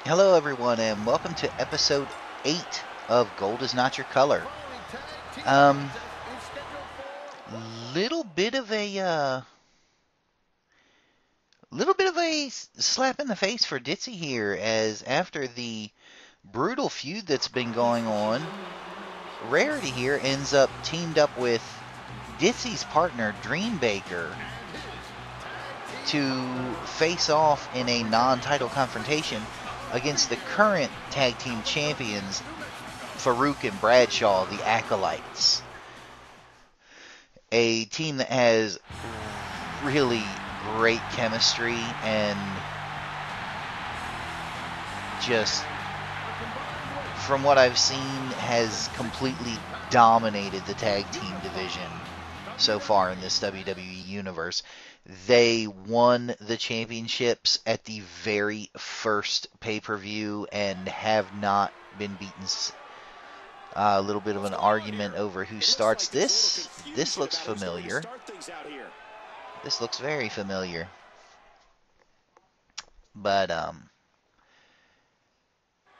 Hello everyone and welcome to episode 8 of Gold is Not Your Color. Little bit of a slap in the face for Ditzy here, as after the brutal feud that's been going on, Rarity here ends up teamed up with Ditzy's partner Dream Baker to face off in a non-title confrontation against the current tag team champions, Farouk and Bradshaw, the Acolytes. A team that has really great chemistry and just, from what I've seen, has completely dominated the tag team division so far in this WWE universe. They won the championships at the very first pay-per-view and have not been beaten. A little bit of an argument over who starts this. This looks familiar. This looks very familiar. But,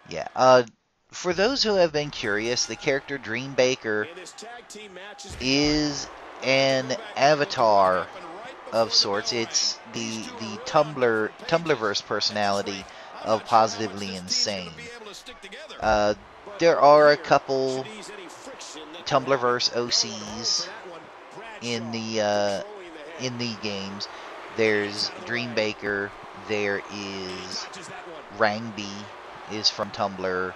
yeah. For those who have been curious, the character Dream Baker is an avatar of sorts. It's the Tumblrverse personality of Positively Insane. There are a couple Tumblrverse OCs in the games. There's Dream Baker. There is Rangby is from Tumblr.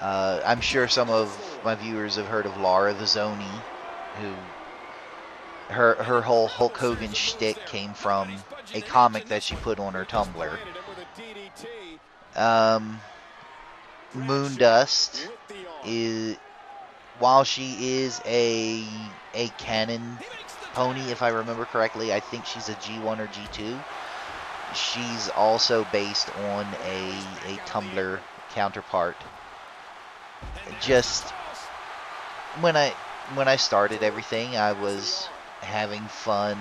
I'm sure some of my viewers have heard of Laura the Zoni, who her whole Hulk Hogan shtick came from a comic that she put on her Tumblr. Moondust is, while she is a canon pony, if I remember correctly, I think she's a G1 or G2. She's also based on a Tumblr counterpart. Just when I started everything, I was having fun,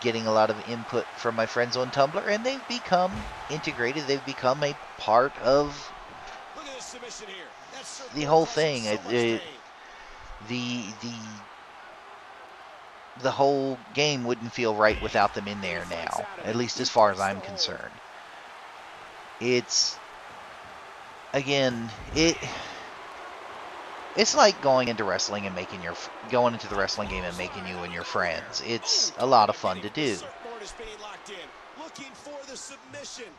getting a lot of input from my friends on Tumblr, and they've become integrated. They've become a part of the whole thing. The whole game wouldn't feel right without them in there now, at least as far as I'm concerned. It's, again, it's like going into wrestling and going into the wrestling game and making you and your friends. It's a lot of fun to do.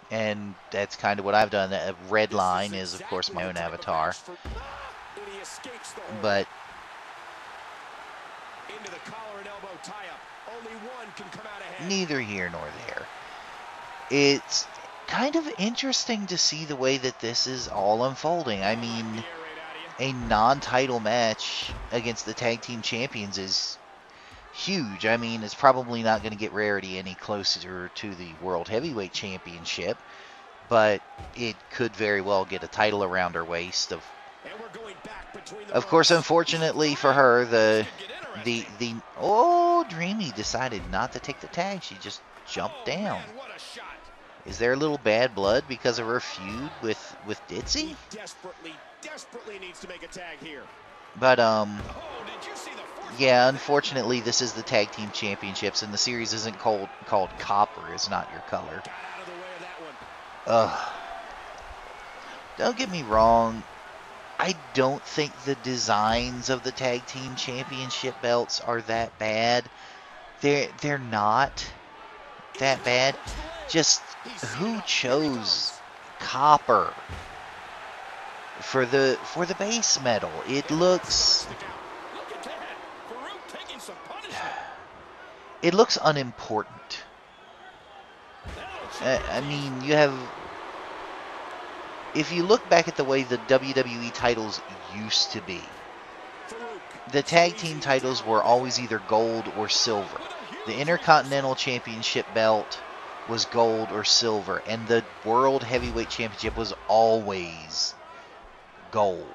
And that's kind of what I've done. A red line is, of course, my own avatar. But neither here nor there. It's kind of interesting to see the way that this is all unfolding. I mean, a non-title match against the tag team champions is huge. I mean, it's probably not going to get Rarity any closer to the World Heavyweight Championship, but it could very well get a title around her waist. Of course, unfortunately for her, Dreamy decided not to take the tag. She just jumped down. Is there a little bad blood because of her feud with Ditzy? Desperately needs to make a tag here. But yeah, unfortunately this is the tag team championships and the series isn't called Copper is Not Your Color. Don't get me wrong, I don't think the designs of the tag team championship belts are that bad. They're not that bad. Just who chose Copper for the base metal? It looks unimportant. I mean, if you look back at the way the WWE titles used to be, the tag team titles were always either gold or silver. The Intercontinental Championship belt was gold or silver, and the World Heavyweight Championship was always gold.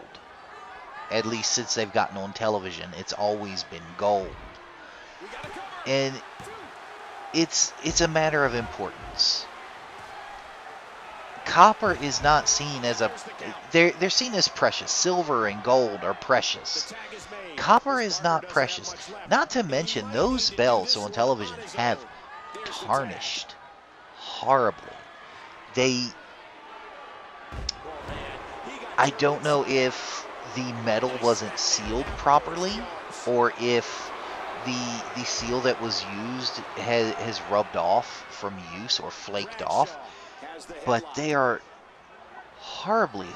At least since they've gotten on television, it's always been gold. And it's a matter of importance. copper is not seen as a... They're seen as precious. Silver and gold are precious. Copper is not precious. Not to mention, those belts on television have tarnished horribly. I don't know if the metal wasn't sealed properly, or if the seal that was used has rubbed off from use or flaked off, but they are horribly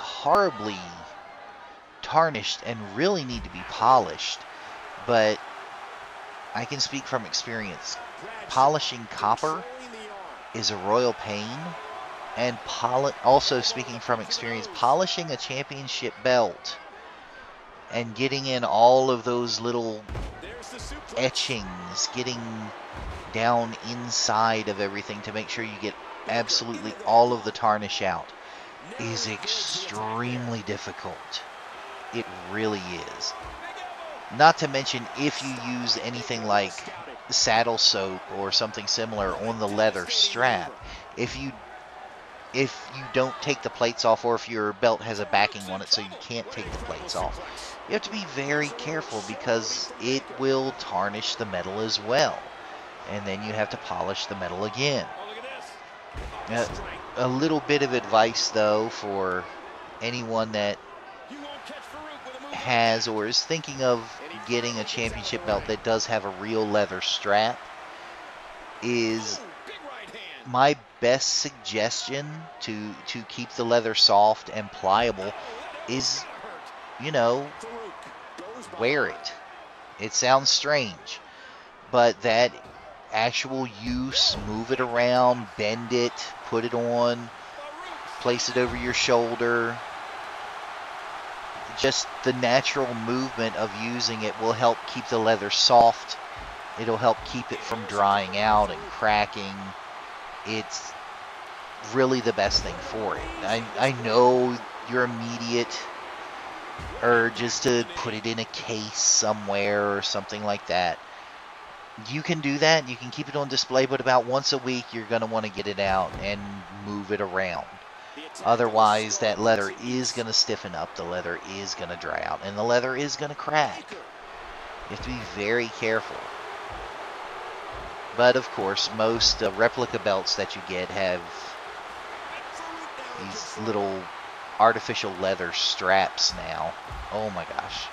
tarnished and really need to be polished. But I can speak from experience. Polishing copper is a royal pain, and also speaking from experience, polishing a championship belt and getting in all of those little etchings, getting down inside of everything to make sure you get absolutely all of the tarnish out, is extremely difficult. It really is. Not to mention, if you use anything like saddle soap or something similar on the leather strap, if you don't take the plates off, or if your belt has a backing on it so you can't take the plates off, you have to be very careful, because it will tarnish the metal as well. And then you have to polish the metal again. A little bit of advice, though, for anyone that has or is thinking of getting a championship belt that does have a real leather strap, is my best suggestion to keep the leather soft and pliable is, wear it. It sounds strange, but that actual use, move it around, bend it, put it on, place it over your shoulder. Just the natural movement of using it will help keep the leather soft. It'll help keep it from drying out and cracking. It's really the best thing for it. I know your immediate urge is to put it in a case somewhere or something like that. You can do that. You can keep it on display, but about once a week you're going to want to get it out and move it around. Otherwise, that leather is going to stiffen up, the leather is going to dry out, and the leather is going to crack. You have to be very careful. But of course, most replica belts that you get have these little artificial leather straps now. Oh my gosh.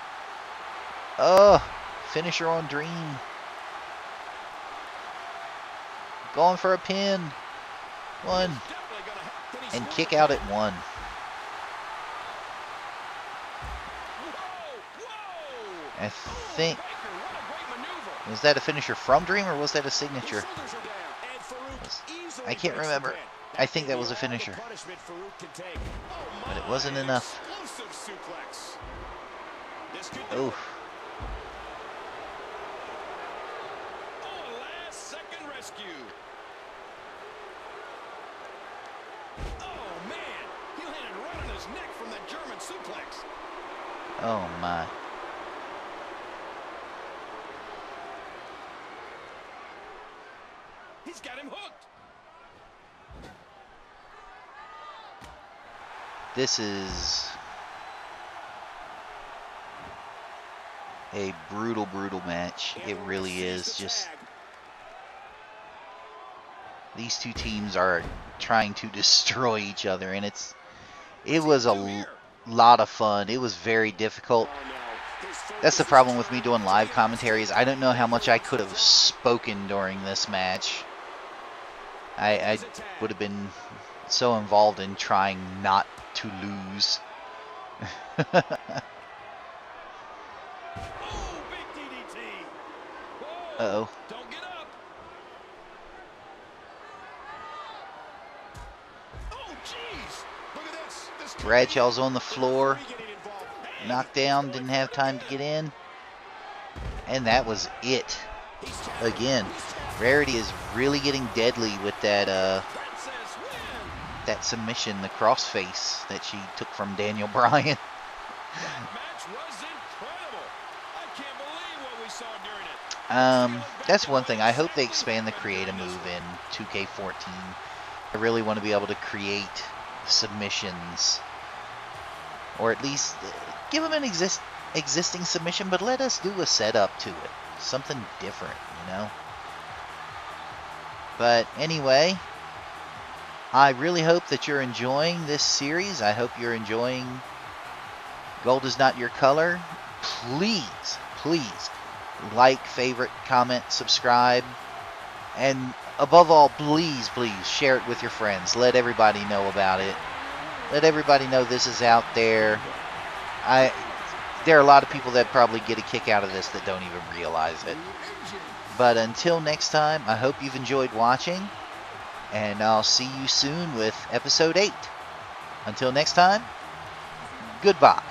Oh, finisher on Dream. Going for a pin. 1. And kick out at 1. I think... Was that a finisher from Dream, or was that a signature? I can't remember. I think that was a finisher. But it wasn't enough. Oof. Oh my. He's got him hooked. This is a brutal match. It really is. Just these two teams are trying to destroy each other, and it was a lot of fun. It was very difficult. That's the problem with me doing live commentaries. I don't know how much I could have spoken during this match. I would have been so involved in trying not to lose. Uh-oh. Bradshaw's on the floor. Knocked down, didn't have time to get in. And that was it. Again, Rarity is really getting deadly with that that submission, the crossface that she took from Daniel Bryan. That's one thing. I hope they expand the create a move in 2K14. I really want to be able to create submissions. Or at least give them an existing submission, but let us do a setup to it. Something different, you know? But anyway, I really hope that you're enjoying this series. I hope you're enjoying Gold Is Not Your Color. Please, please like, favorite, comment, subscribe, and above all, please, please share it with your friends. Let everybody know about it. Let everybody know this is out there. There are a lot of people that probably get a kick out of this that don't even realize it. But until next time, I hope you've enjoyed watching, and I'll see you soon with episode 8. Until next time, goodbye.